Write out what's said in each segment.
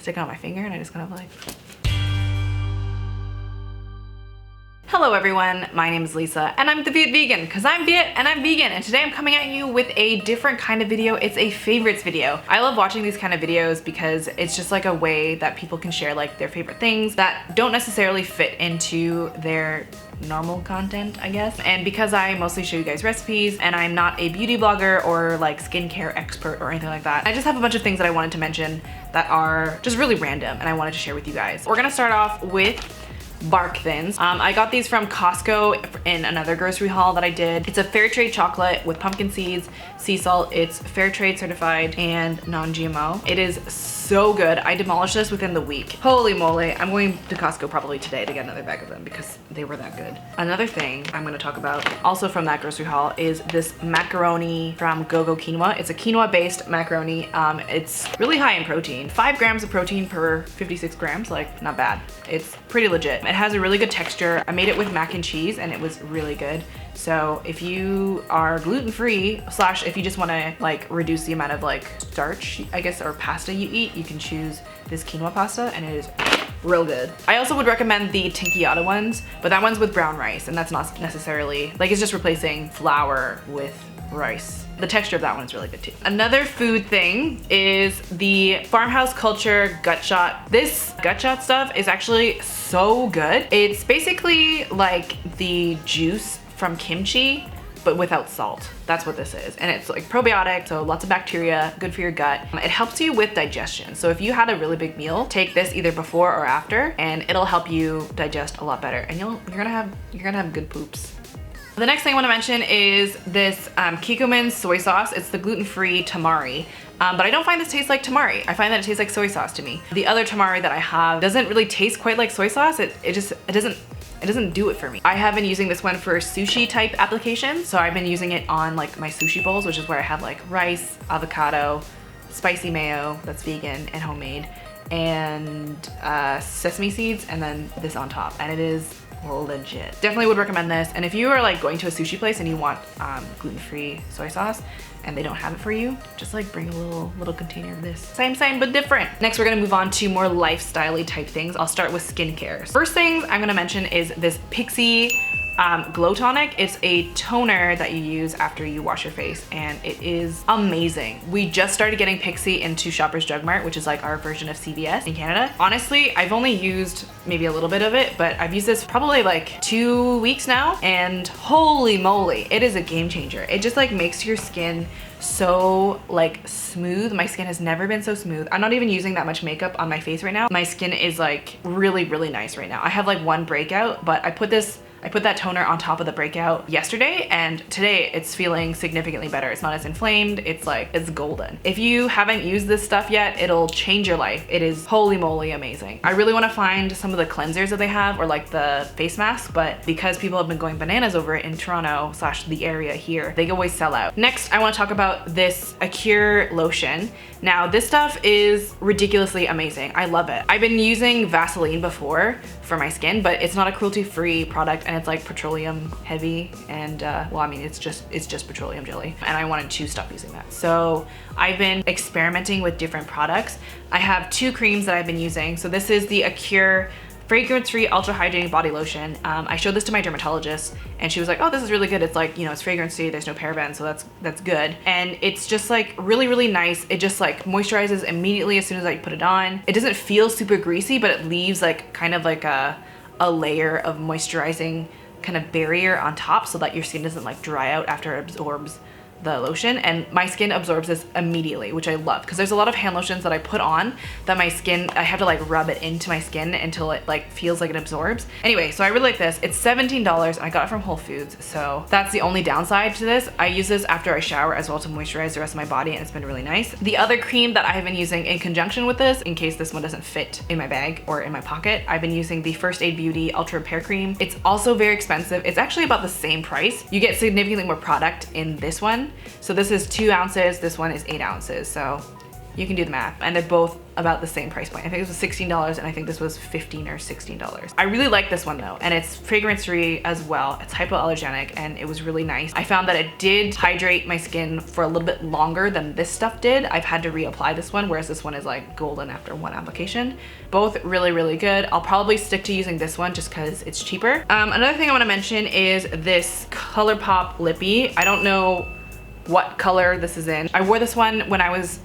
stick it on my finger and I just kind of like. Hello everyone, my name is Lisa and I'm the Viet vegan because I'm Viet and I'm vegan, and today I'm coming at you with a different kind of video. It's a favorites video. I love watching these kind of videos because it's just like a way that people can share like their favorite things that don't necessarily fit into their normal content, I guess. And because I mostly show you guys recipes and I'm not a beauty blogger or like skincare expert or anything like that, I just have a bunch of things that I wanted to mention that are just really random and I wanted to share with you guys. We're gonna start off with bark thins. I got these from Costco in another grocery haul that I did. It's a fair trade chocolate with pumpkin seeds, sea salt. It's fair trade certified and non-GMO. It is so good. I demolished this within the week. Holy moly. I'm going to Costco probably today to get another bag of them because they were that good. Another thing I'm gonna talk about also from that grocery haul is this macaroni from Go-Go Quinoa. It's a quinoa based macaroni. It's really high in protein. 5 grams of protein per 56 grams, like not bad. It's pretty legit. It has a really good texture. I made it with mac and cheese and it was really good. So if you are gluten-free / if you just want to like reduce the amount of like starch, I guess, or pasta you eat, you can choose this quinoa pasta and it is real good. I also would recommend the tinkyada ones, but that one's with brown rice and that's not necessarily, like, it's just replacing flour with rice. The texture of that one is really good too. Another food thing is the Farmhouse Culture Gut Shot. This gut shot stuff is actually so good. It's basically like the juice from kimchi, but without salt. That's what this is. And it's like probiotic, so lots of bacteria, good for your gut. It helps you with digestion. So if you had a really big meal, take this either before or after, and it'll help you digest a lot better. And you're gonna have good poops. The next thing I want to mention is this Kikkoman soy sauce. It's the gluten-free tamari. But I don't find this taste like tamari. I find that it tastes like soy sauce to me. The other tamari that I have doesn't really taste quite like soy sauce. It doesn't do it for me. I have been using this one for sushi type applications. So I've been using it on like my sushi bowls, which is where I have like rice, avocado, spicy mayo that's vegan and homemade, and sesame seeds, and then this on top. And it is legit. Definitely would recommend this. And if you are like going to a sushi place and you want gluten-free soy sauce and they don't have it for you, just like bring a little container of this. Same but different. Next, we're gonna move on to more lifestyle-y type things. I'll start with skincare. First things I'm gonna mention is this Pixi Glow Tonic. It's a toner that you use after you wash your face and it is amazing. We just started getting Pixi into Shoppers Drug Mart, which is like our version of CVS in Canada. Honestly, I've only used maybe a little bit of it, but I've used this probably like 2 weeks now, and holy moly, it is a game changer. It just like makes your skin so like smooth. My skin has never been so smooth. I'm not even using that much makeup on my face right now. My skin is like really nice right now. I have like one breakout, but I put that toner on top of the breakout yesterday, and today it's feeling significantly better. It's not as inflamed. It's golden. If you haven't used this stuff yet, it'll change your life. It is holy moly amazing. I really want to find some of the cleansers that they have, or like the face masks, but because people have been going bananas over it in Toronto / the area here, they always sell out. Next, I want to talk about this Acure lotion. Now, this stuff is ridiculously amazing. I love it. I've been using Vaseline before for my skin, but it's not a cruelty-free product and it's like petroleum heavy, and well, I mean, it's just petroleum jelly, and I wanted to stop using that. So I've been experimenting with different products. I have 2 creams that I've been using. So this is the Acure fragrance-free ultra hydrating body lotion. I showed this to my dermatologist and she was like, oh, this is really good. It's like, you know, it's fragrance-free, there's no parabens, so that's good. And it's just like really nice. It just like moisturizes immediately as soon as I put it on. It doesn't feel super greasy, but it leaves like kind of like a layer of moisturizing kind of barrier on top so that your skin doesn't like dry out after it absorbs the lotion. And my skin absorbs this immediately, which I love, because there's a lot of hand lotions that I put on that my skin, I have to like rub it into my skin until it like feels like it absorbs. Anyway, so I really like this. It's $17 and I got it from Whole Foods, so that's the only downside to this. I use this after I shower as well to moisturize the rest of my body, and it's been really nice. The other cream that I have been using in conjunction with this, in case this one doesn't fit in my bag or in my pocket, I've been using the First Aid Beauty Ultra Repair Cream. It's also very expensive. It's actually about the same price. You get significantly more product in this one. So this is 2 ounces, this one is 8 ounces. So You can do the math. And they're both about the same price point. I think this was $16 and I think this was $15 or $16. I really like this one though, and it's fragrance free as well. It's hypoallergenic and it was really nice. I found that it did hydrate my skin for a little bit longer than this stuff did. I've had to reapply this one, whereas this one is like golden after one application. Both really, really good. I'll probably stick to using this one just because it's cheaper. Another thing I want to mention is this ColourPop Lippy. I don't know what color this is in. I wore this one when I was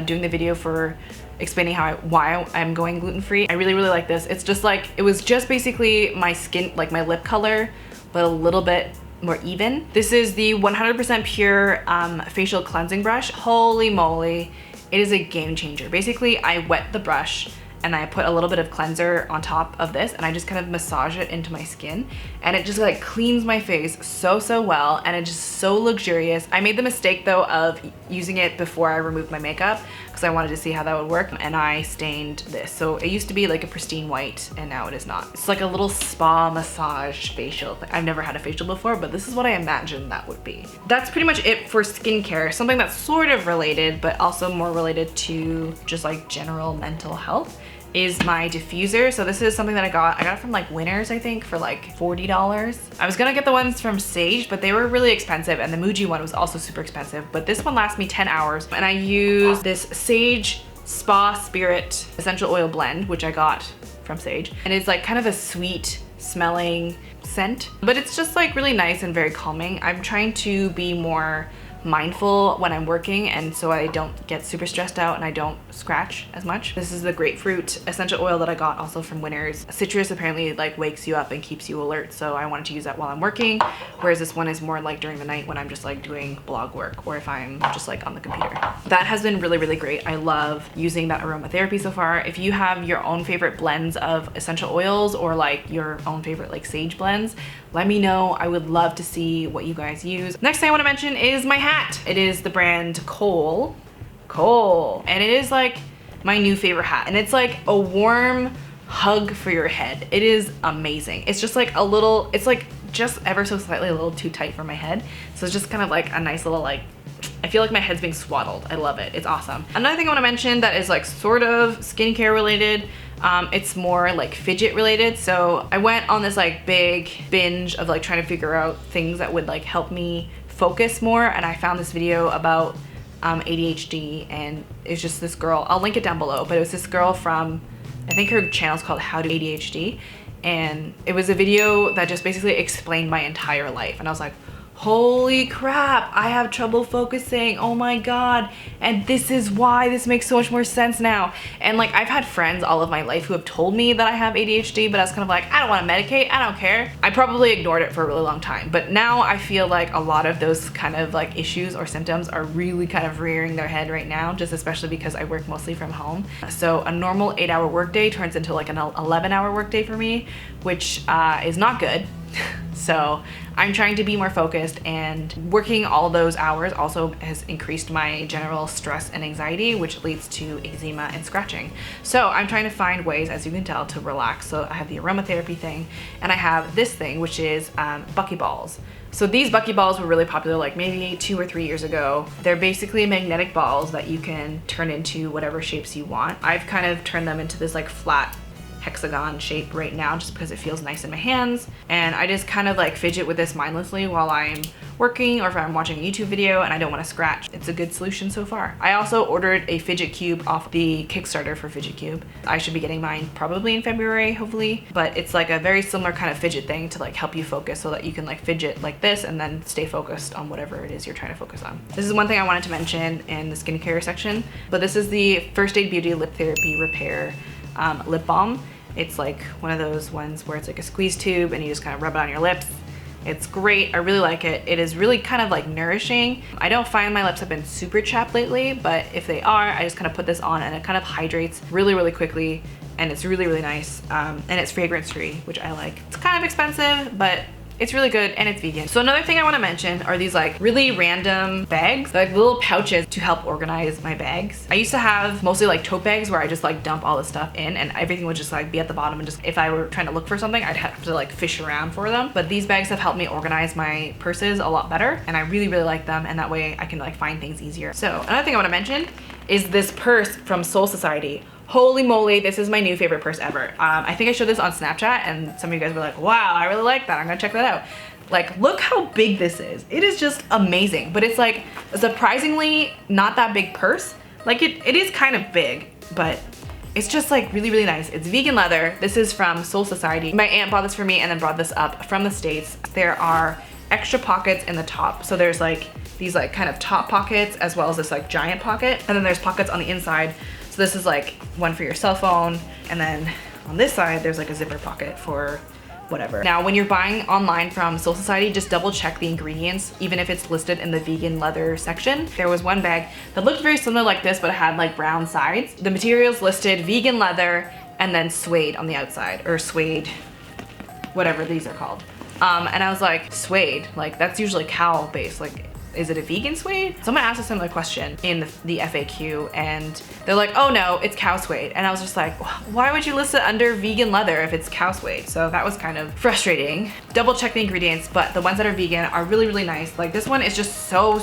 doing the video for explaining why I'm going gluten-free. I really, really like this. It's just like, it was just basically my skin, like my lip color, but a little bit more even. This is the 100% pure facial cleansing brush. Holy moly, it is a game changer. Basically, I wet the brush and I put a little bit of cleanser on top of this and I just kind of massage it into my skin and it just like cleans my face so well, and it's just so luxurious. I made the mistake though of using it before I removed my makeup because I wanted to see how that would work, and I stained this. So it used to be like a pristine white and now it is not. It's like a little spa massage facial. I've never had a facial before, but this is what I imagined that would be. That's pretty much it for skincare. Something that's sort of related but also more related to just like general mental health is my diffuser. So this is something that I got it from like Winners, I think, for like $40. I was gonna get the ones from Sage, but they were really expensive, and the Muji one was also super expensive, but this one lasts me 10 hours. And I use this Sage Spa Spirit essential oil blend, which I got from Sage, and it's like kind of a sweet smelling scent, but it's just like really nice and very calming. I'm trying to be more mindful when I'm working, and so I don't get super stressed out and I don't scratch as much. This is the grapefruit essential oil that I got also from Winners. Citrus apparently like wakes you up and keeps you alert, so I wanted to use that while I'm working, whereas this one is more like during the night when I'm just like doing blog work or if I'm just like on the computer. That has been really, really great. I love using that aromatherapy so far. If you have your own favorite blends of essential oils or like your own favorite like sage blends, let me know. I would love to see what you guys use. Next thing I want to mention is my hat. It is the brand Cole, and it is like my new favorite hat, and it's like a warm hug for your head. It is amazing. It's just like a little, it's like just ever so slightly a little too tight for my head, so it's just kind of like a nice little like, I feel like my head's being swaddled. I love it. It's awesome. Another thing I want to mention that is like sort of skincare related, it's more like fidget related. So I went on this like big binge of like trying to figure out things that would like help me focus more, and I found this video about ADHD, and it's just this girl, I'll link it down below, but it was this girl from, I think her channel's called How to ADHD, and it was a video that just basically explained my entire life, and I was like, holy crap, I have trouble focusing, oh my god, and this is why. This makes so much more sense now. And like, I've had friends all of my life who have told me that I have ADHD, but I was kind of like, I don't want to medicate, I don't care. I probably ignored it for a really long time, but now I feel like a lot of those kind of like issues or symptoms are really kind of rearing their head right now, just especially because I work mostly from home. So a normal 8-hour workday turns into like an 11-hour workday for me, which is not good. So I'm trying to be more focused, and working all those hours also has increased my general stress and anxiety, which leads to eczema and scratching. So I'm trying to find ways, as you can tell, to relax. So I have the aromatherapy thing, and I have this thing, which is buckyballs. So these buckyballs were really popular like maybe 2 or 3 years ago. They're basically magnetic balls that you can turn into whatever shapes you want. I've kind of turned them into this like flat hexagon shape right now just because it feels nice in my hands, and I just kind of like fidget with this mindlessly while I'm working or if I'm watching a YouTube video and I don't want to scratch. It's a good solution so far. I also ordered a fidget cube off the Kickstarter for Fidget Cube. I should be getting mine probably in February, hopefully, but it's like a very similar kind of fidget thing to like help you focus so that you can like fidget like this and then stay focused on whatever it is you're trying to focus on. This is one thing I wanted to mention in the skincare section, but this is the First Aid Beauty Lip Therapy Repair lip balm. It's like one of those ones where it's like a squeeze tube and you just kind of rub it on your lips. It's great. I really like it. It is really kind of like nourishing. I don't find my lips have been super chapped lately, but if they are, I just kind of put this on and it kind of hydrates really, really quickly, and it's really, really nice. And it's fragrance free, which I like. It's kind of expensive, but it's really good, and it's vegan. So another thing I want to mention are these like really random bags, like little pouches to help organize my bags. I used to have mostly like tote bags where I just like dump all the stuff in and everything would just like be at the bottom, and just if I were trying to look for something, I'd have to like fish around for them. But these bags have helped me organize my purses a lot better, and I really, really like them, and that way I can like find things easier. So another thing I want to mention is this purse from Soul Society. Holy moly, this is my new favorite purse ever. I think I showed this on Snapchat and some of you guys were like, wow, I really like that. I'm gonna check that out. Like, look how big this is. It is just amazing, but it's like a surprisingly not that big purse. Like it is kind of big, but it's just like really, really nice. It's vegan leather. This is from Soul Society. My aunt bought this for me and then brought this up from the States. There are extra pockets in the top. So there's like these like kind of top pockets as well as this like giant pocket. And then there's pockets on the inside. So this is like one for your cell phone. And then on this side, there's like a zipper pocket for whatever. Now, when you're buying online from Soul Society, just double check the ingredients, even if it's listed in the vegan leather section. There was one bag that looked very similar like this, but it had like brown sides. The materials listed vegan leather and then suede on the outside, or suede, whatever these are called. And I was like, suede, like that's usually cow based, like is it a vegan suede? Someone asked a similar question in the FAQ and they're like, oh no, it's cow suede. And I was just like, why would you list it under vegan leather if it's cow suede? So that was kind of frustrating. Double check the ingredients, but the ones that are vegan are really, really nice. Like this one is just so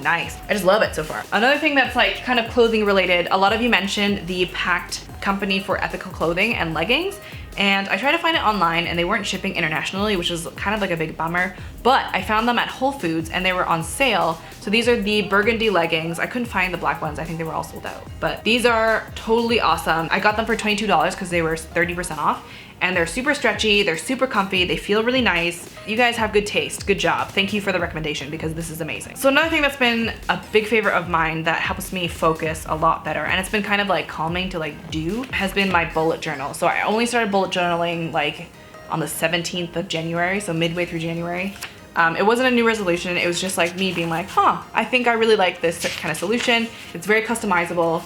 nice. I just love it so far. Another thing that's like kind of clothing related, a lot of you mentioned the Pact company for ethical clothing and leggings. And I tried to find it online and they weren't shipping internationally, which is kind of like a big bummer, but I found them at Whole Foods and they were on sale. So these are the burgundy leggings. I couldn't find the black ones. I think they were all sold out, but these are totally awesome. I got them for $22 because they were 30% off. And they're super stretchy, they're super comfy, they feel really nice. You guys have good taste, good job. Thank you for the recommendation because this is amazing. So another thing that's been a big favorite of mine that helps me focus a lot better, and it's been kind of like calming to like do, has been my bullet journal. So I only started bullet journaling like on the 17th of January, so midway through January. It wasn't a new resolution, it was just like me being like, I think I really like this kind of solution. It's very customizable,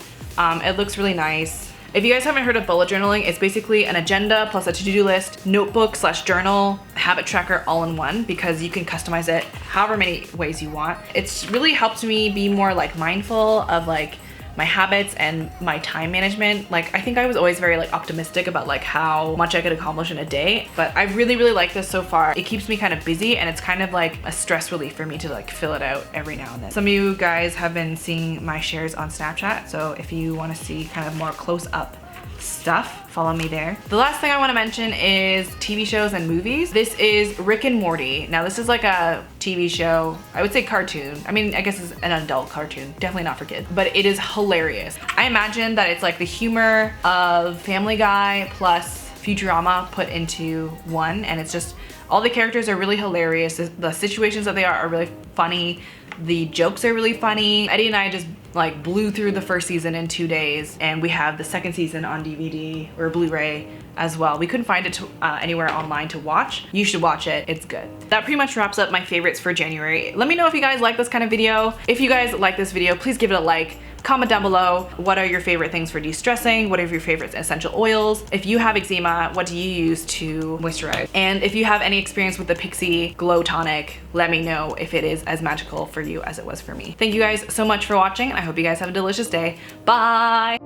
it looks really nice. If you guys haven't heard of bullet journaling, it's basically an agenda plus a to-do list, notebook / journal, habit tracker all in one because you can customize it however many ways you want. It's really helped me be more like mindful of like my habits and my time management. Like I think I was always very like optimistic about like how much I could accomplish in a day, but I really like this so far. It keeps me kind of busy and it's kind of like a stress relief for me to like fill it out every now and then. Some of you guys have been seeing my shares on Snapchat, so if you want to see kind of more close up stuff, follow me there. The last thing I want to mention is TV shows and movies. This is Rick and Morty. Now this is like a TV show, I would say cartoon. I mean, I guess it's an adult cartoon, definitely not for kids, but it is hilarious. I imagine that it's like the humor of Family Guy plus Futurama put into one, and it's just, all the characters are really hilarious. The situations that they are really funny. The jokes are really funny. Eddie and I just like blew through the first season in 2 days, and we have the second season on DVD or Blu-ray as well. We couldn't find it anywhere online to watch. You should watch it, it's good. That pretty much wraps up my favorites for January. Let me know if you guys like this kind of video. If you guys like this video, please give it a like. Comment down below, what are your favorite things for de-stressing? What are your favorite essential oils? If you have eczema, what do you use to moisturize? And if you have any experience with the Pixi Glow Tonic, let me know if it is as magical for you as it was for me. Thank you guys so much for watching, and I hope you guys have a delicious day. Bye!